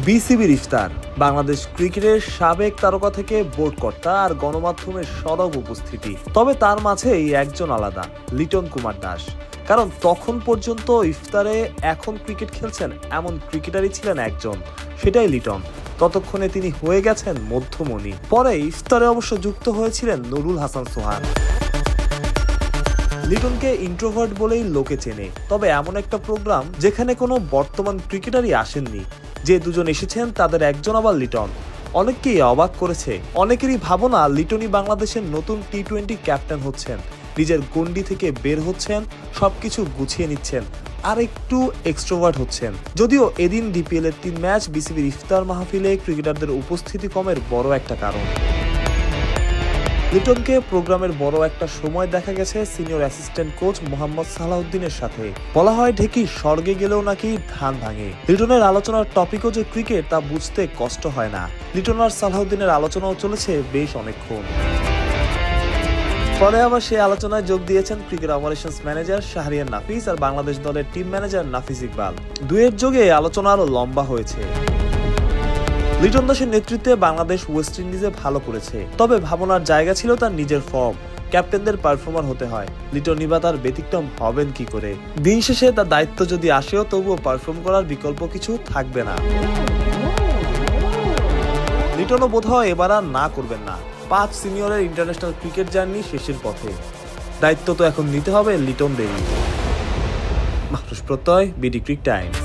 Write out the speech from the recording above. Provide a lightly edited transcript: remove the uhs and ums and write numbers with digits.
বিসিবির ইফতার, বাংলাদেশ ক্রিকেটের সাবেক তারকা থেকে বোর্ড কর্তা আর গণমাধ্যমের সরব উপস্থিতি। তবে তার মাঝেই একজন আলাদা, লিটন কুমার দাস। কারণ তখন পর্যন্ত ইফতারে এখন ক্রিকেট খেলছেন এমন ক্রিকেটারই ছিলেন একজন, সেটাই লিটন। ততক্ষণে তিনি হয়ে গেছেন মধ্যমণি। পরে ইফতারে অবশ্য যুক্ত হয়েছিলেন নুরুল হাসান সোহান। লিটনকে ইন্ট্রোভার্ট বলেই লোকে চেনে, তবে এমন একটা প্রোগ্রাম যেখানে কোনো বর্তমান ক্রিকেটারই আসেননি। যে দুজন এসেছেন তাদের একজন আবার লিটন। অনেককেই অবাক করেছে। অনেকেরই ভাবনা লিটনই বাংলাদেশের নতুন টি-20 ক্যাপ্টেন হচ্ছেন, নিজের গন্ডি থেকে বের হচ্ছেন, সবকিছু গুছিয়ে নিচ্ছেন, আর একটু এক্সট্রোভার্ট হচ্ছেন। যদিও এদিন ডিপিএল এর 3 ম্যাচ বিসিবির ইফতার মাহফিলে ক্রিকেটারদের উপস্থিতি কমের বড় একটা কারণ। লিটনকে প্রোগ্রামের বড় একটা সময় দেখা গেছে সিনিয়র অ্যাসিস্ট্যান্ট কোচ মোহাম্মদ সালাউদ্দিনের সাথে। বলা হয় ঢেকি স্বর্গে গেলেও নাকি ধান ভাঙে। লিটনের আলোচনার টপিকও যে ক্রিকেট তা বুঝতে কষ্ট হয় না। লিটন আর সালাউদ্দিনের আলোচনাও চলেছে বেশ অনেকক্ষণ। পরে আবার সেই আলোচনায় যোগ দিয়েছেন ক্রিকেট অপারেশনস ম্যানেজার শাহরিয়ার নাফিস আর বাংলাদেশ দলের টিম ম্যানেজার নাফিস ইকবাল। দুয়ের যোগে আলোচনা আরো লম্বা হয়েছে। লিটন দাসের নেতৃত্বে বাংলাদেশ ওয়েস্ট ইন্ডিজে ভালো করেছে, তবে ভাবনার জায়গা ছিল তার নিজের ফর্ম। ক্যাপ্টেনদের পারফর্মার হতে হয়, লিটনই বা তার ব্যতিক্রম হবেন কি করে? দিন শেষে তার দায়িত্ব যদি আসেও তবুও পারফর্ম করার বিকল্প কিছু থাকবে না। লিটনও বোধহয় এবার আর না করবেন না। 5 সিনিয়রের ইন্টারন্যাশনাল ক্রিকেট জার্নি শেষের পথে। দায়িত্ব তো এখন নিতে হবে লিটনদেরই। মাহরুজ প্রত্যয়, বিডি ক্রিক টাইমস।